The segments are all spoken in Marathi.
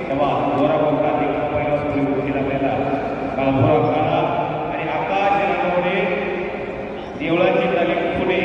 तेव्हा जोरा बोलता पहिला सुरू गोष्टी आपल्याला काळभोरा काळा आणि आकाश रंगवणे देवळाची तालीम पुणे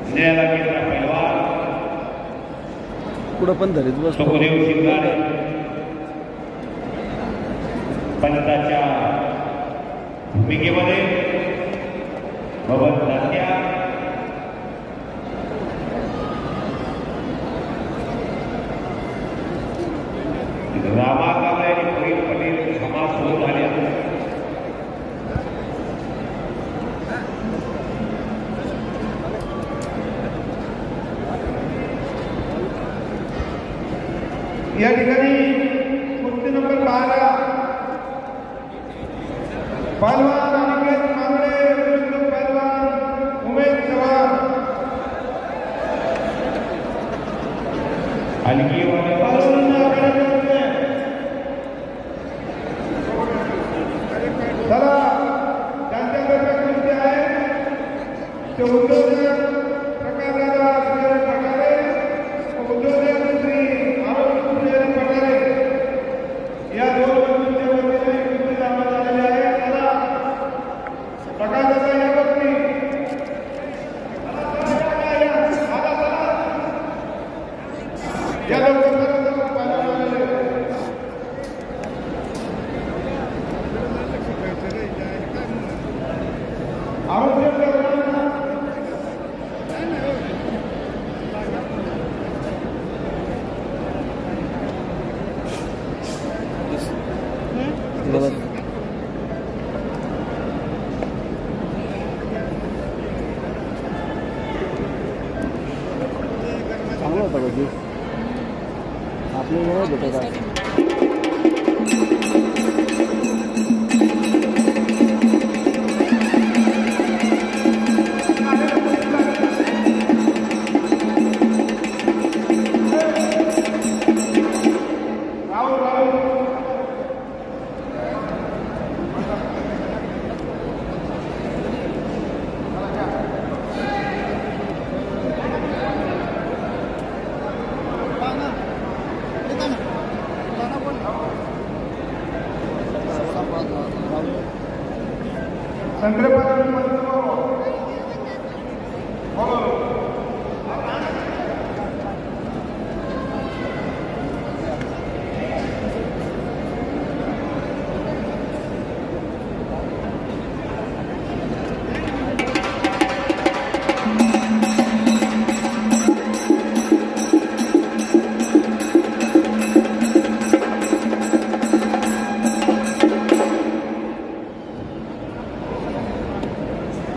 विजयाला केंद्र पैलवान पुढं पण धरीत बस सुखदेव शिंगारे पंचाच्या भूमिकेमध्ये भवन तात्या रामा कांबळे आणि मोहित पटेल समाज सुरू झाले या ठिकाणी कुस्ती नंबर 12 पहलवान अनिकेत कांबळे विरुद्ध पहलवान उमेश चव्हाण हलकी चला त्यांच्याकडे कुस्ती आहे ते उद्योजक प्रकाशदादा सुरेश पठारे उद्योजक श्री आरोग्य सुरेश पठारे या दोन वस्तूंच्या वतीने कुस्ती लावण्यात आलेली आहे. चला प्रकाशदादा या वरती या लवकर चांगला होता कधी आपल्याला भेटत आहे.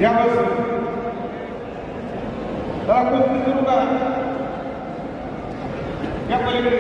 या कुस्ती सुरू करा या पलीकडे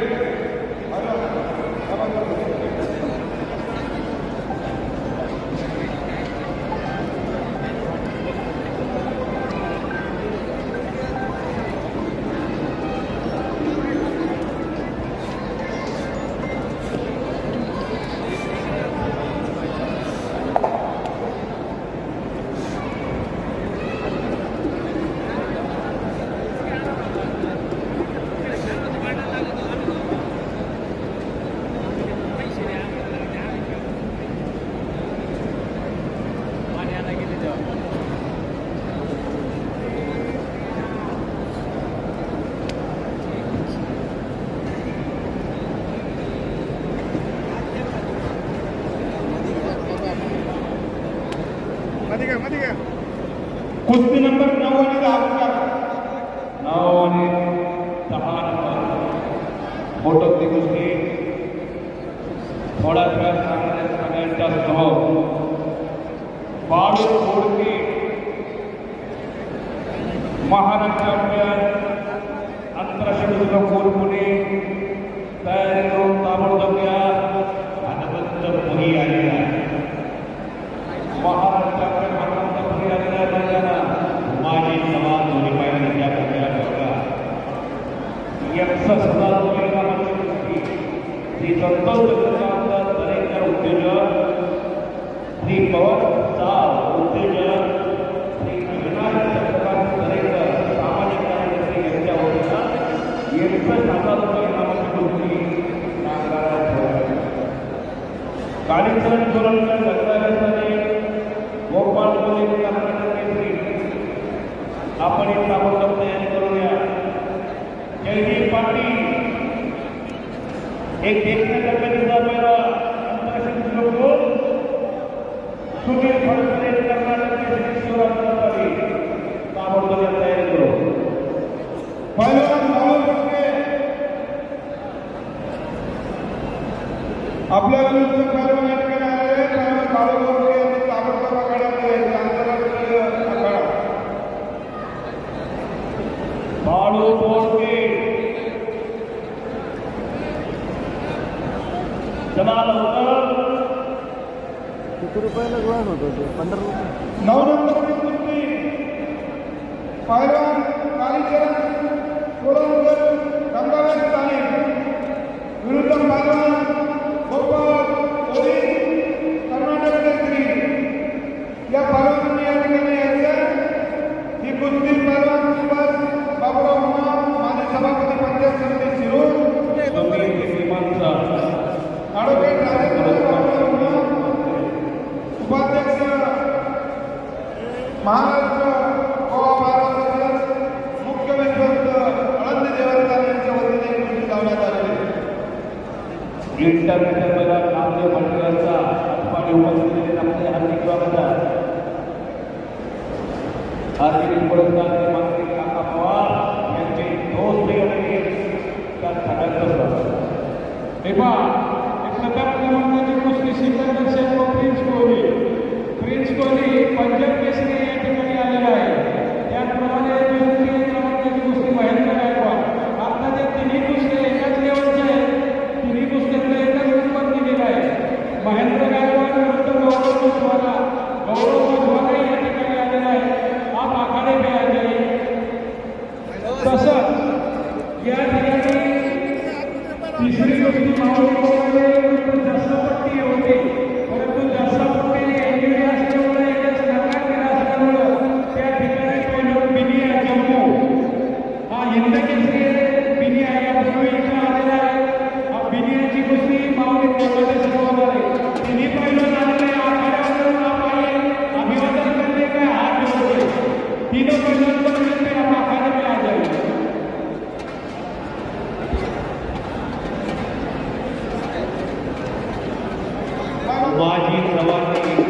कुस्ती नंबर 9 आणि 10 9 आणि 10 नंबर मोठोती कुस्ती थोडा वेळ सगळ्यांच्या समोर बाळू खोडके महाराष्ट्र चॅम्पियन आंतरराष्ट्रीय कोर पुणे तयारी करून ताबडतोब या आनंद पुरी आलेला आहे. महाराष्ट्र माजी समाज दोन्ही पाहिजे त्या प्रकाराला श्री संतोष दरेकर उद्योजक श्री पवन साव उद्योजक श्री विनायक चंद्रकांत दरेकर सामाजिक कार्यकर्ते यांच्या वतीनं 61,000 रुपये नामाची कालीचरण जोरांच्या गजराने गोपाळ कोले कर्नाटक केसरी आपण एक ताबडतोब तयारी करूया. जयदीप पाटील एक देखण्याचा कधीचा पहिला अंतरराष्ट्रीय लोक सुनील फडतरे कर्नाटक केसरी शिवराज ताबडतोब तयारी करू. पहिलवान भाऊ पटके आपल्या विरुद्ध पहिलवान या ठिकाणी आलेले पहिलवान भाऊ पटके यांनी ताबडतोब आघाड्यात आंतरराष्ट्रीय आखाडा. बाळू बोडके चला लवकर. किती रुपयाला ग्लास होतो ते? 15 रुपये. 9 नंबरची कुस्ती पहिलवान कालीचरण कोलंबकर रंगावेश स्थानी विरुद्ध पहिलवान गोपाळ कोली कर्नाटक केसरी. या पहिलवानांनी या ठिकाणी यायचं. ही कुस्ती पहिलवान सुभाष बाबुराव उमा माजी सभापती पंचायत समिती शिरूर ॲडव्होकेट राजेंद्र बाबुराव उमा उपाध्यक्ष महाराष्ट्र गोवा महाराष्ट्र मुख्य विश्वस्त आनंद देवस्थान यांच्या वतीने कुस्ती लावण्यात आलेली. इंटरनॅशनल नामदेव मंडळाचा आणि उपस्थित आपले हार्दिक स्वागत आहे. हार्दिक पुरस्कार मंत्री काका पवार यांचे दोस्त आणि सगळ्यांचं स्वागत. प्रताप क्रमांकाची कुस्ती सिकंदर शेख व प्रिन्स कोहली पंजाब केसरी या ठिकाणी आलेला आहे. त्याचप्रमाणे दुसरी क्रमांकाची कुस्ती महेंद्र गायकवाड. आता त्या तिन्ही कुस्त्या एकाच लेवलच्या आहेत. तिन्ही कुस्त्यातला एकच नंबर दिलेला आहे. महेंद्र गायकवाड विरुद्ध गौरव मधवाला या ठिकाणी आलेला आहे. आप आखाडे में आ जाइए. तसंच या ठिकाणी तिसरी कुस्ती मावळीमध्ये जास्तपट्टी होती, परंतु जास्तपट्टीने एनडीए असल्यामुळे एकच नकार केला असल्यामुळं त्या ठिकाणी पहिलं बिनिया जम्मू हा हिंद केसरी बिनिया यापूर्वी इथं आलेला आहे. हा बिनियाची कुस्ती मावळीमध्ये सुरू होणार आहे. तिन्ही पहिलं झालेले आखाड्यावरून आपण अभिवादन करने का हात जोडले. तीनों पहिलं मिळते आपण आखाडे में आ जाए. माजी जवानी